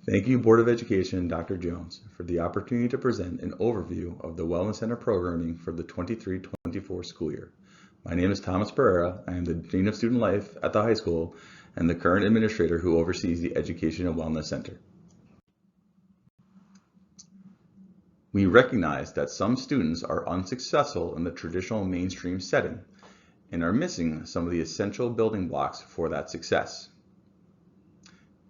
Thank you, Board of Education and Dr. Jones, for the opportunity to present an overview of the Wellness Center programming for the 23-24 school year. My name is Thomas Pereira. I am the Dean of Student Life at the high school and the current administrator who oversees the Education and Wellness Center. We recognize that some students are unsuccessful in the traditional mainstream setting and are missing some of the essential building blocks for that success.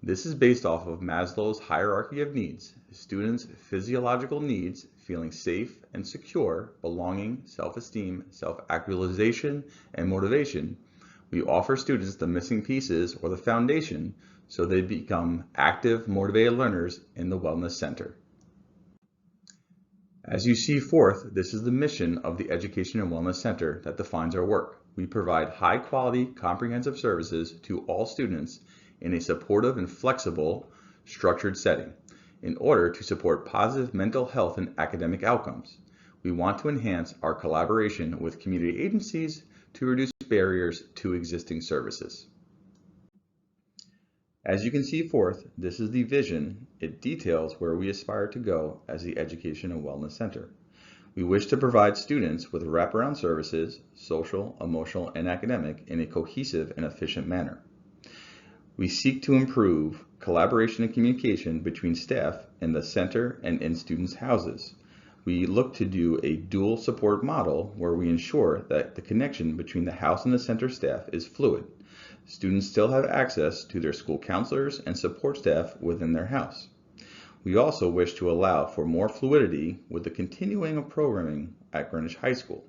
This is based off of Maslow's hierarchy of needs, students' physiological needs, feeling safe and secure, belonging, self-esteem, self-actualization, and motivation. We offer students the missing pieces or the foundation so they become active, motivated learners in the Wellness Center. As you see forth, this is the mission of the Education and Wellness Center that defines our work. We provide high-quality, comprehensive services to all students in a supportive and flexible, structured setting in order to support positive mental health and academic outcomes. We want to enhance our collaboration with community agencies to reduce barriers to existing services. As you can see forth, this is the vision. It details where we aspire to go as the Education and Wellness Center. We wish to provide students with wraparound services, social, emotional, and academic, in a cohesive and efficient manner. We seek to improve collaboration and communication between staff in the center and in students' houses. We look to do a dual support model where we ensure that the connection between the house and the center staff is fluid. Students still have access to their school counselors and support staff within their house. We also wish to allow for more fluidity with the continuing of programming at Greenwich High School.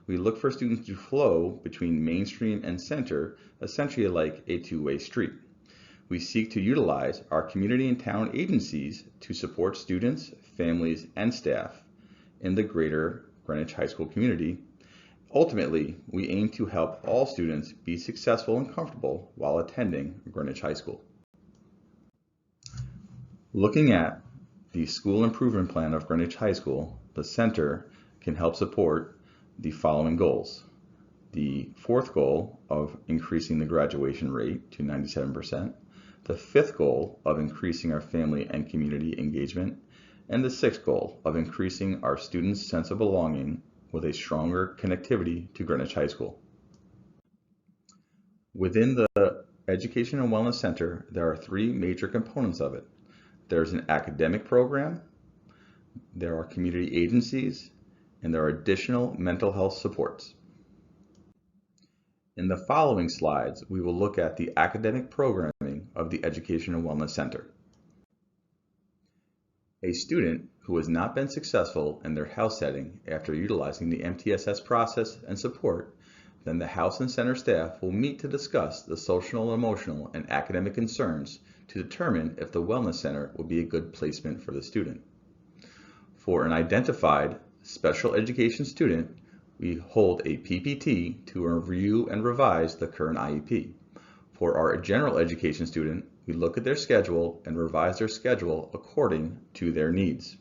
We look for students to flow between mainstream and center, essentially like a two-way street. We seek to utilize our community and town agencies to support students, families, and staff in the greater Greenwich High School community. Ultimately, we aim to help all students be successful and comfortable while attending Greenwich High School. Looking at the school improvement plan of Greenwich High School, the center can help support the following goals. The fourth goal of increasing the graduation rate to 97%, the fifth goal of increasing our family and community engagement, and the sixth goal of increasing our students' sense of belonging with a stronger connectivity to Greenwich High School. Within the Education and Wellness Center, there are three major components of it. There's an academic program, there are community agencies, and there are additional mental health supports. In the following slides, we will look at the academic programming of the Education and Wellness Center. A student who has not been successful in their house setting after utilizing the MTSS process and support, then the house and center staff will meet to discuss the social, emotional, and academic concerns to determine if the Wellness Center will be a good placement for the student. For an identified special education student, we hold a PPT to review and revise the current IEP. For our general education student, we look at their schedule and revise their schedule according to their needs.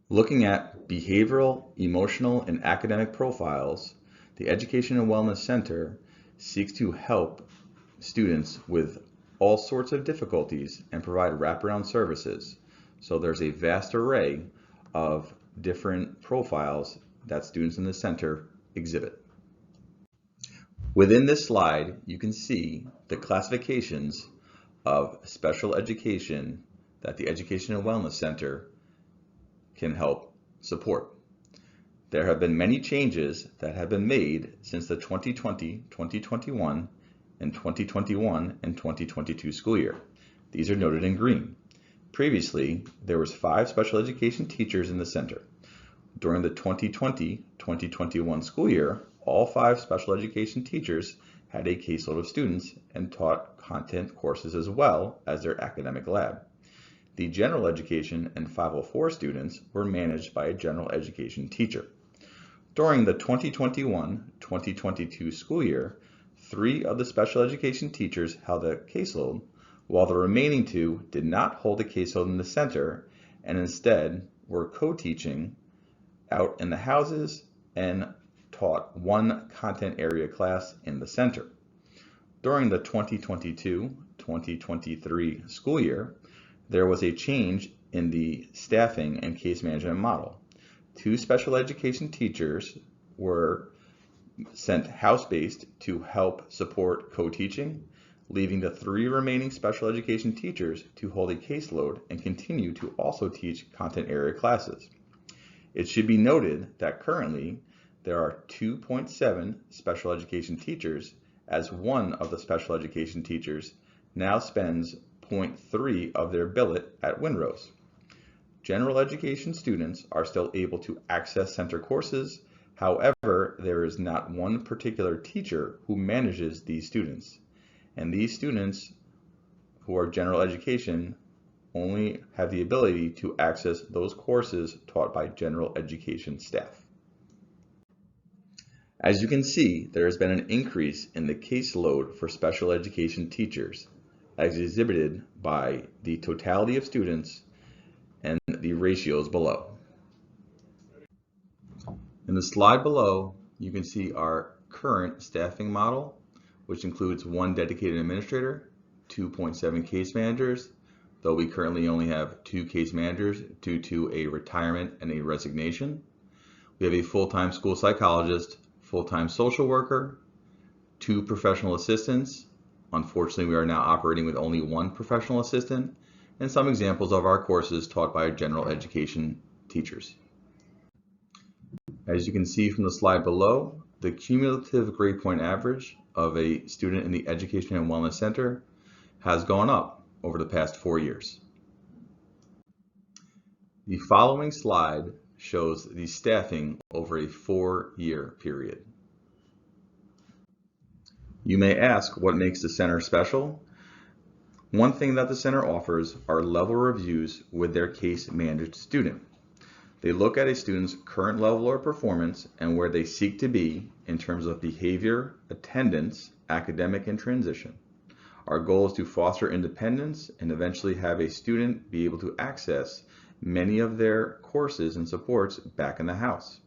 Looking at behavioral, emotional, and academic profiles, the Education and Wellness Center seeks to help students with all sorts of difficulties and provide wraparound services. So there's a vast array of different profiles that students in the center exhibit. Within this slide, you can see the classifications of special education that the Education and Wellness Center can help support. There have been many changes that have been made since the 2020, 2021, and 2021 and 2022 school year. These are noted in green. Previously, there was 5 special education teachers in the center. During the 2020-2021 school year, all 5 special education teachers had a caseload of students and taught content courses as well as their academic lab. The general education and 504 students were managed by a general education teacher. During the 2021-2022 school year, 3 of the special education teachers held a caseload, while the remaining 2 did not hold a caseload in the center and instead were co-teaching out in the houses and taught one content area class in the center. During the 2022-2023 2023 school year, there was a change in the staffing and case management model. 2 special education teachers were sent house-based to help support co-teaching, leaving the 3 remaining special education teachers to hold a caseload and continue to also teach content area classes. It should be noted that currently there are 2.7 special education teachers, as one of the special education teachers now spends 0.3 of their billet at Windrose. General education students are still able to access center courses. However, there is not one particular teacher who manages these students. And these students who are general education only have the ability to access those courses taught by general education staff. As you can see, there has been an increase in the caseload for special education teachers, as exhibited by the totality of students and the ratios below. In the slide below, you can see our current staffing model, which includes 1 dedicated administrator, 2.7 case managers, though we currently only have 2 case managers due to a retirement and a resignation. We have a full-time school psychologist, full-time social worker, 2 professional assistants. Unfortunately, we are now operating with only 1 professional assistant, and some examples of our courses taught by our general education teachers. As you can see from the slide below, the cumulative grade point average of a student in the Education and Wellness Center has gone up over the past 4 years. The following slide shows the staffing over a 4-year period. You may ask what makes the center special. One thing that the center offers are level reviews with their case managed student. They look at a student's current level of performance and where they seek to be in terms of behavior, attendance, academic, and transition. Our goal is to foster independence and eventually have a student be able to access many of their courses and supports back in the house.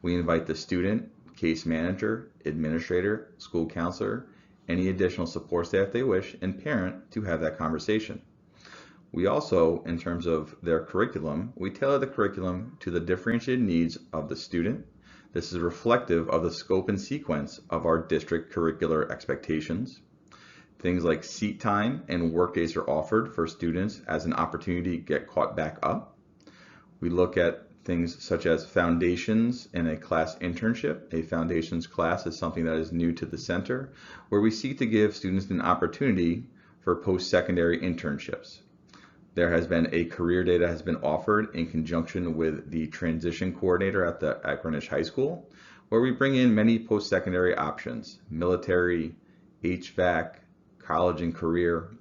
We invite the student, case manager, administrator, school counselor, any additional support staff they wish, and parent to have that conversation. We also, in terms of their curriculum, we tailor the curriculum to the differentiated needs of the student. This is reflective of the scope and sequence of our district curricular expectations. Things like seat time and work days are offered for students as an opportunity to get caught back up. We look at things such as foundations and a class internship. A foundations class is something that is new to the center, where we seek to give students an opportunity for post-secondary internships. There has been a career day that has been offered in conjunction with the transition coordinator at Greenwich High School, where we bring in many post-secondary options, military, HVAC, college and career,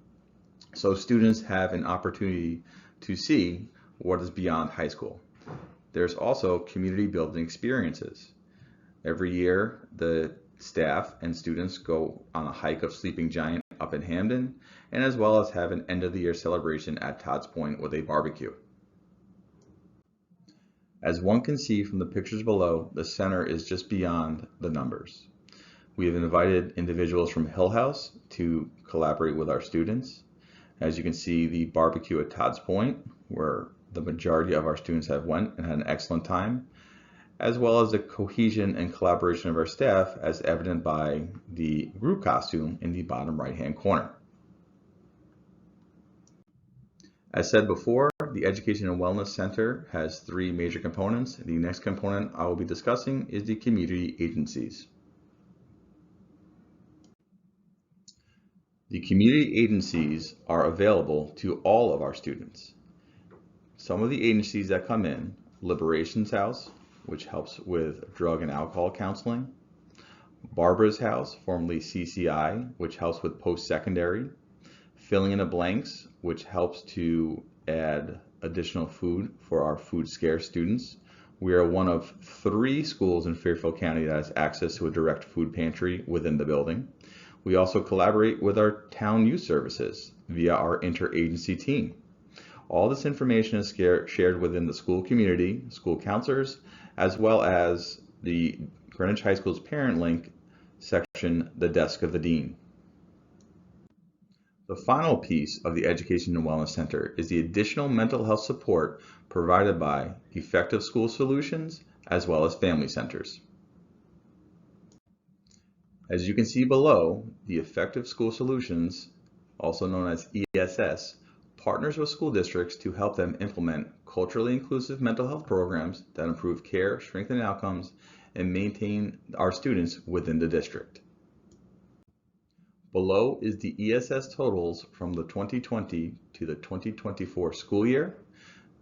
so students have an opportunity to see what is beyond high school. There's also community building experiences. Every year, the staff and students go on a hike of Sleeping Giant up in Hamden, and as well as have an end of the year celebration at Todd's Point with a barbecue. As one can see from the pictures below, the center is just beyond the numbers. We have invited individuals from Hill House to collaborate with our students. As you can see, the barbecue at Todd's Point, where the majority of our students have went and had an excellent time, as well as the cohesion and collaboration of our staff as evident by the group costume in the bottom right-hand corner. As said before, the Education and Wellness Center has 3 major components. The next component I will be discussing is the community agencies. The community agencies are available to all of our students. Some of the agencies that come in: Liberation's House, which helps with drug and alcohol counseling; Barbara's House, formerly CCI, which helps with post-secondary; Filling in the Blanks, which helps to add additional food for our food scarce students. We are one of 3 schools in Fairfield County that has access to a direct food pantry within the building. We also collaborate with our town youth services via our interagency team. All this information is shared within the school community, school counselors, as well as the Greenwich High School's parent link section, the desk of the dean. The final piece of the Education and Wellness Center is the additional mental health support provided by Effective School Solutions as well as family centers. As you can see below, the Effective School Solutions, also known as ESS, partners with school districts to help them implement culturally inclusive mental health programs that improve care, strengthen outcomes, and maintain our students within the district. Below is the ESS totals from the 2020 to the 2024 school year.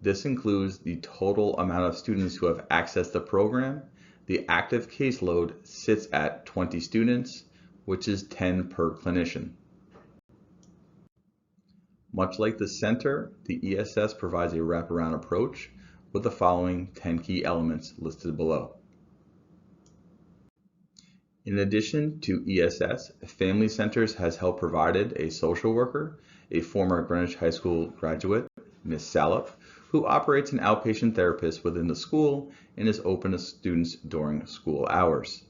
This includes the total amount of students who have accessed the program. The active caseload sits at 20 students, which is 10 per clinician. Much like the center, the ESS provides a wraparound approach with the following 10 key elements listed below. In addition to ESS, Family Centers has helped provided a social worker, a former Greenwich High School graduate, Ms. Salop, who operates an outpatient therapist within the school and is open to students during school hours.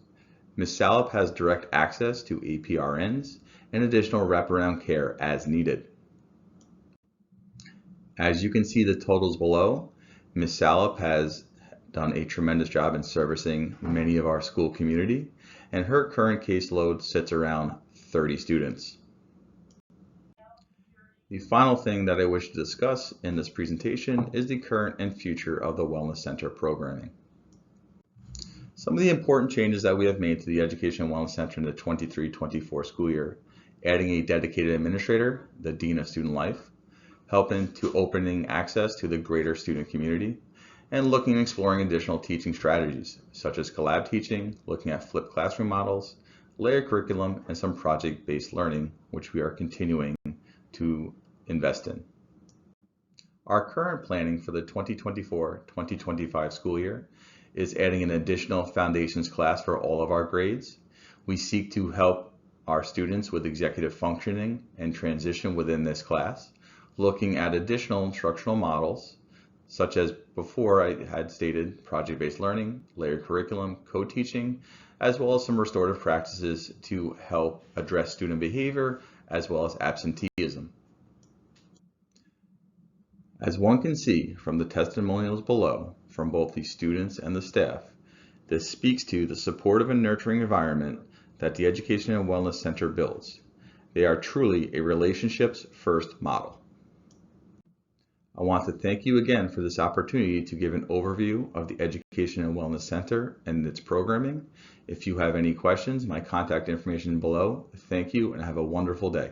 Ms. Salop has direct access to APRNs and additional wraparound care as needed. As you can see the totals below, Ms. Salop has done a tremendous job in servicing many of our school community, and her current caseload sits around 30 students. The final thing that I wish to discuss in this presentation is the current and future of the Wellness Center programming. Some of the important changes that we have made to the Education and Wellness Center in the 23-24 school year: adding a dedicated administrator, the Dean of Student Life, helping to opening access to the greater student community, and looking and exploring additional teaching strategies, such as collab teaching, looking at flipped classroom models, layered curriculum, and some project-based learning, which we are continuing to invest in. Our current planning for the 2024-2025 school year is adding an additional foundations class for all of our grades. We seek to help our students with executive functioning and transition within this class, looking at additional instructional models, such as before I had stated project-based learning, layered curriculum, co-teaching, as well as some restorative practices to help address student behavior as well as absenteeism. As one can see from the testimonials below from both the students and the staff, this speaks to the supportive and nurturing environment that the Education and Wellness Center builds. They are truly a relationships-first model. I want to thank you again for this opportunity to give an overview of the Education and Wellness Center and its programming. If you have any questions, my contact information below. Thank you and have a wonderful day.